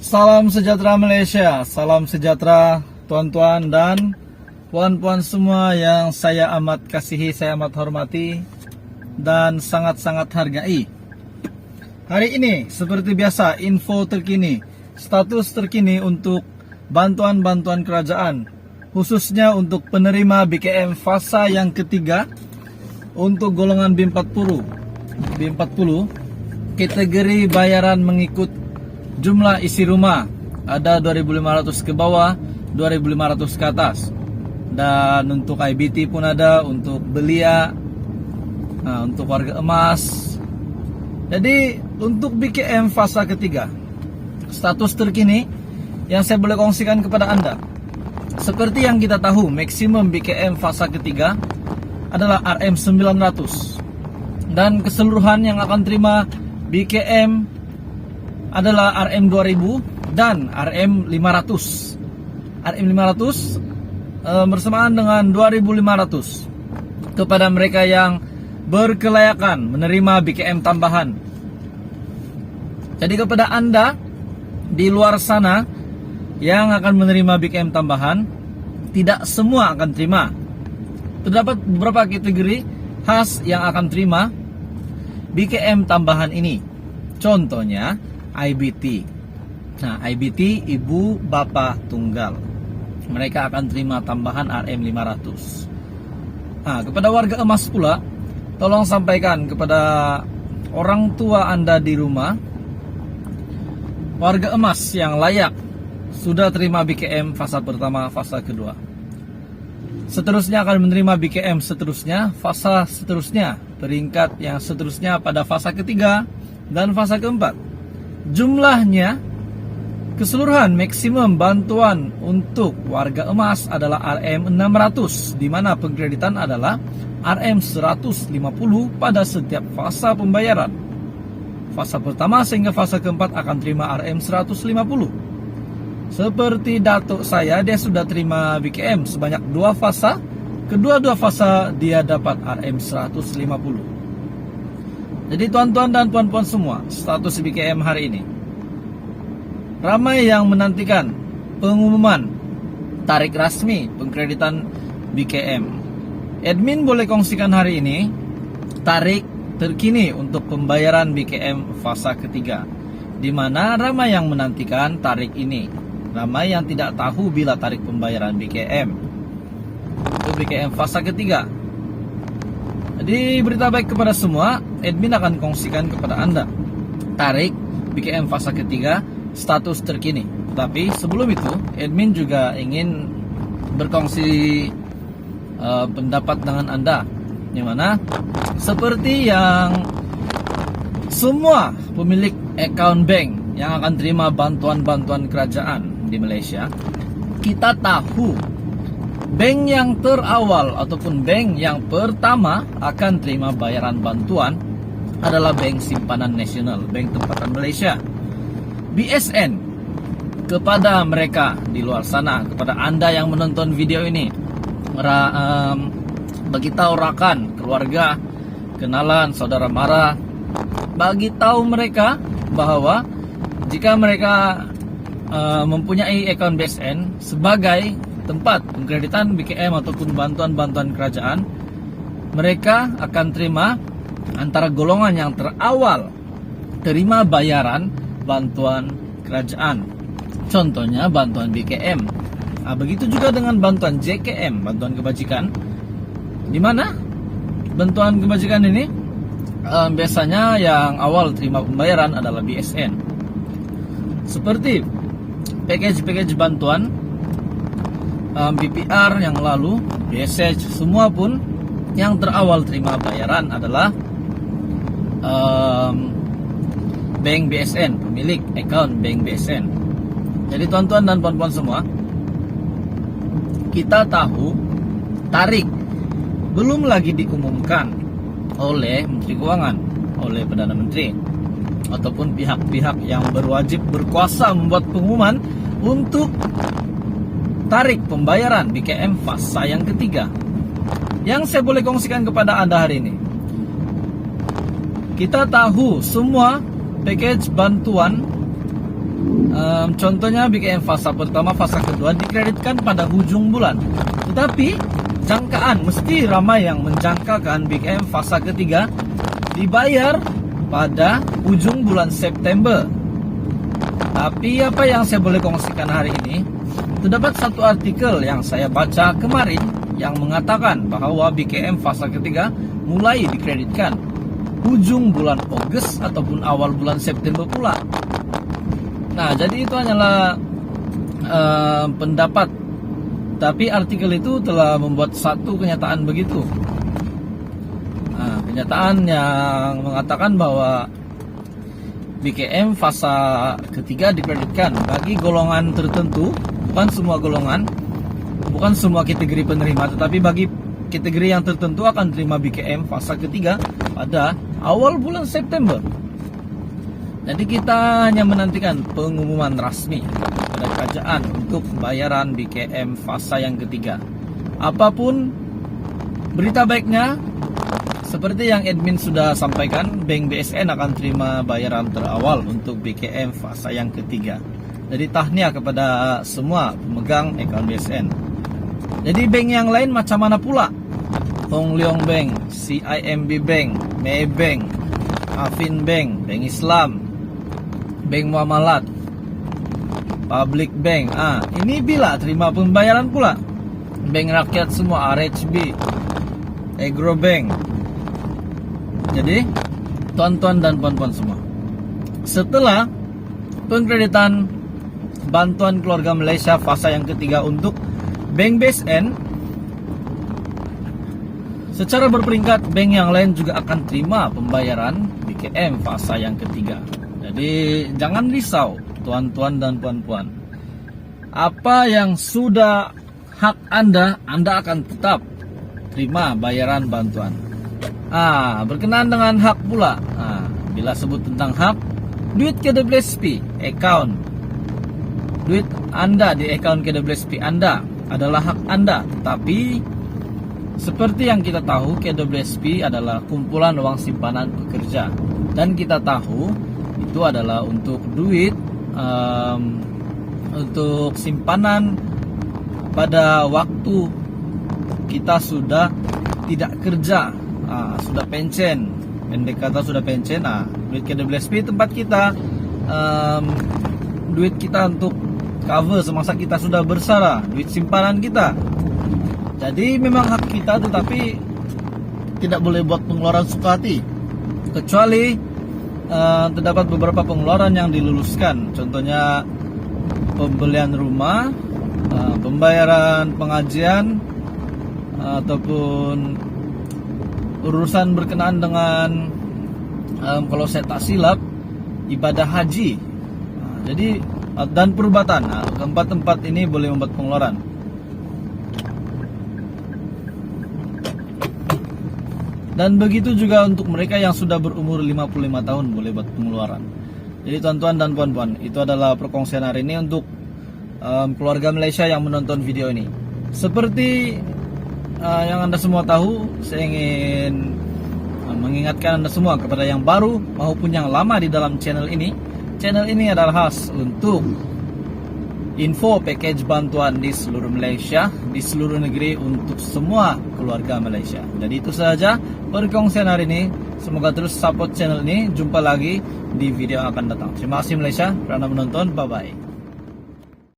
Salam sejahtera Malaysia, salam sejahtera tuan-tuan dan puan-puan semua yang saya amat kasihi, saya amat hormati dan sangat-sangat hargai. Hari ini seperti biasa info terkini, status terkini untuk bantuan-bantuan kerajaan, khususnya untuk penerima BKM fasa yang ketiga untuk golongan B40 kategori bayaran mengikut jumlah isi rumah, ada 2.500 ke bawah, 2.500 ke atas. Dan untuk IBT pun ada, untuk belia, untuk warga emas. Jadi untuk BKM fasa ketiga, status terkini yang saya boleh kongsikan kepada Anda, seperti yang kita tahu, maksimum BKM fasa ketiga adalah RM900, dan keseluruhan yang akan terima BKM adalah RM2000 dan RM500. RM500 bersamaan dengan 2500 kepada mereka yang berkelayakan menerima BKM tambahan. Jadi kepada Anda di luar sana yang akan menerima BKM tambahan, tidak semua akan terima. Terdapat beberapa kategori khas yang akan terima BKM tambahan ini. Contohnya IBT. Nah, IBT ibu bapak tunggal, mereka akan terima tambahan RM500. Nah, kepada warga emas pula, tolong sampaikan kepada orang tua Anda di rumah, warga emas yang layak sudah terima BKM fasa pertama, fasa kedua. Seterusnya akan menerima BKM seterusnya, fasa seterusnya, peringkat yang seterusnya pada fasa ketiga dan fasa keempat. Jumlahnya, keseluruhan maksimum bantuan untuk warga emas adalah RM600, di mana pengkreditan adalah RM150 pada setiap fasa pembayaran. Fasa pertama sehingga fasa keempat akan terima RM150. Seperti datuk saya, dia sudah terima BKM sebanyak 2 fasa. Kedua-dua fasa dia dapat RM150. Jadi tuan-tuan dan puan-puan semua, status BKM hari ini, ramai yang menantikan pengumuman tarik rasmi pengkreditan BKM. Admin boleh kongsikan hari ini tarik terkini untuk pembayaran BKM fasa ketiga, di mana ramai yang menantikan tarik ini. Ramai yang tidak tahu bila tarik pembayaran BKM untuk BKM fasa ketiga. Jadi berita baik kepada semua, admin akan kongsikan kepada Anda tarik BKM fasa ketiga status terkini. Tapi sebelum itu, admin juga ingin berkongsi pendapat dengan Anda, yang mana seperti yang semua pemilik account bank yang akan terima bantuan-bantuan kerajaan di Malaysia, kita tahu bank yang terawal ataupun bank yang pertama akan terima bayaran bantuan adalah Bank Simpanan Nasional, Bank Tempatan Malaysia, BSN. Kepada mereka di luar sana, kepada Anda yang menonton video ini, bagi tahu rakan, keluarga, kenalan, saudara mara, bagi tahu mereka bahwa jika mereka mempunyai account BSN sebagai tempat pengkreditan BKM ataupun bantuan-bantuan kerajaan, mereka akan terima antara golongan yang terawal terima bayaran bantuan kerajaan. Contohnya bantuan BKM. Begitu juga dengan bantuan JKM, bantuan kebajikan, di mana bantuan kebajikan ini biasanya yang awal terima pembayaran adalah BSN. Seperti package bantuan BPR yang lalu, BSH, semua pun yang terawal terima bayaran adalah Bank BSN, pemilik account Bank BSN. Jadi tuan-tuan dan puan-puan semua, kita tahu tarik belum lagi diumumkan oleh Menteri Keuangan, oleh Perdana Menteri, ataupun pihak-pihak yang berwajib berkuasa membuat pengumuman untuk tarik pembayaran BKM fasa yang ketiga. Yang saya boleh kongsikan kepada Anda hari ini, kita tahu semua package bantuan Contohnya BKM fasa pertama, fasa kedua dikreditkan pada ujung bulan. Tetapi jangkaan, mesti ramai yang menjangkakan BKM fasa ketiga dibayar pada ujung bulan September. Tapi apa yang saya boleh kongsikan hari ini, terdapat satu artikel yang saya baca kemarin yang mengatakan bahwa BKM fasa ketiga mulai dikreditkan ujung bulan Agustus ataupun awal bulan September pula. Nah, jadi itu hanyalah pendapat. Tapi artikel itu telah membuat satu kenyataan begitu. Nah, kenyataan yang mengatakan bahwa BKM fasa ketiga dikreditkan bagi golongan tertentu, bukan semua golongan, bukan semua kategori penerima, tetapi bagi kategori yang tertentu akan terima BKM fasa ketiga pada awal bulan September. Jadi kita hanya menantikan pengumuman resmi pada kerajaan untuk bayaran BKM fasa yang ketiga. Apapun berita baiknya, seperti yang admin sudah sampaikan, Bank BSN akan terima bayaran terawal untuk BKM fasa yang ketiga. Jadi tahniah kepada semua pemegang account BSN. Jadi bank yang lain macam mana pula? Hong Leong Bank, CIMB Bank, Maybank, Afin Bank, Bank Islam, Bank Muamalat, Public Bank. Ini bila terima pembayaran pula. Bank rakyat semua, RHB, Agro Bank. Jadi, tuan-tuan dan puan-puan semua, setelah pengkreditan bantuan keluarga Malaysia fasa yang ketiga untuk Bank BSN, secara berperingkat bank yang lain juga akan terima pembayaran BKM fasa yang ketiga. Jadi jangan risau tuan-tuan dan puan-puan. Apa yang sudah hak Anda akan tetap terima bayaran bantuan. Berkenaan dengan hak pula. Bila sebut tentang hak, duit KWSP account, duit Anda di account KWSP Anda adalah hak Anda. Tapi seperti yang kita tahu, KWSP adalah kumpulan uang simpanan pekerja, dan kita tahu itu adalah untuk duit untuk simpanan pada waktu kita sudah tidak kerja, sudah pensiun. Pendek kata sudah pensiun. Duit KWSP tempat kita, duit kita untuk cover semasa kita sudah bersara, duit simpanan kita. Jadi memang hak kita, tetapi tidak boleh buat pengeluaran suka hati. Kecuali terdapat beberapa pengeluaran yang diluluskan. Contohnya pembelian rumah, pembayaran pengajian, ataupun urusan berkenaan dengan kalau saya tak silap ibadah haji. Jadi dan perubatan. Keempat-tempat ini boleh membuat pengeluaran. Dan begitu juga untuk mereka yang sudah berumur 55 tahun boleh buat pengeluaran. Jadi tuan-tuan dan puan-puan, itu adalah perkongsian hari ini untuk keluarga Malaysia yang menonton video ini. Seperti yang Anda semua tahu, saya ingin mengingatkan Anda semua, kepada yang baru maupun yang lama di dalam channel ini. Channel ini adalah khas untuk info package bantuan di seluruh Malaysia, di seluruh negeri, untuk semua keluarga Malaysia. Jadi itu saja perkongsian hari ini. Semoga terus support channel ini. Jumpa lagi di video yang akan datang. Terima kasih Malaysia kerana menonton. Bye bye.